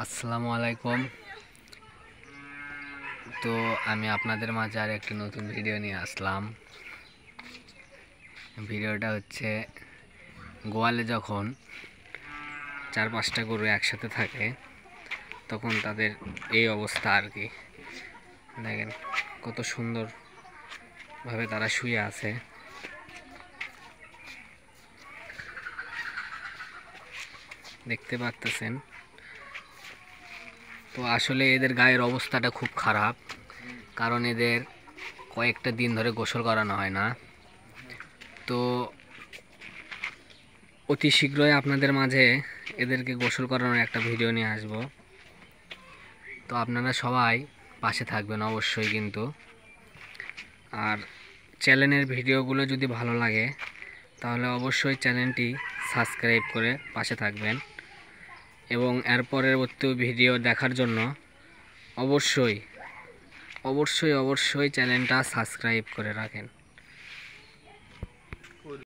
আসসালামু আলাইকুম। তো আমি আপনাদের মাঝে আর একটি নতুন ভিডিও নিয়ে আসলাম। ভিডিওটা হচ্ছে গোয়ালে যখন 4-5টা গরু একসাথে থাকে তখন তাদের এই অবস্থা আর কি। দেখেন কত সুন্দরভাবে তারা শুয়ে আছে। দেখতে পাচ্ছেন। তো আসলে এদের গায়ের অবস্থাটা খুব খারাপ, কারণ এদের কয়েকটা দিন ধরে গোসল করানো হয় না। তো অতি শীঘ্রই আপনাদের মাঝে এদেরকে গোসল করানোর একটা ভিডিও নিয়ে আসব। তো আপনারা সবাই পাশে থাকবেন অবশ্যই কিন্তু। আর চ্যানেলের ভিডিওগুলো যদি ভালো লাগে তাহলে অবশ্যই চ্যানেলটি সাবস্ক্রাইব করে পাশে থাকবেন, এবং এর পরবর্তী ভিডিও দেখার জন্য অবশ্যই অবশ্যই অবশ্যই চ্যানেলটা সাবস্ক্রাইব করে রাখেন।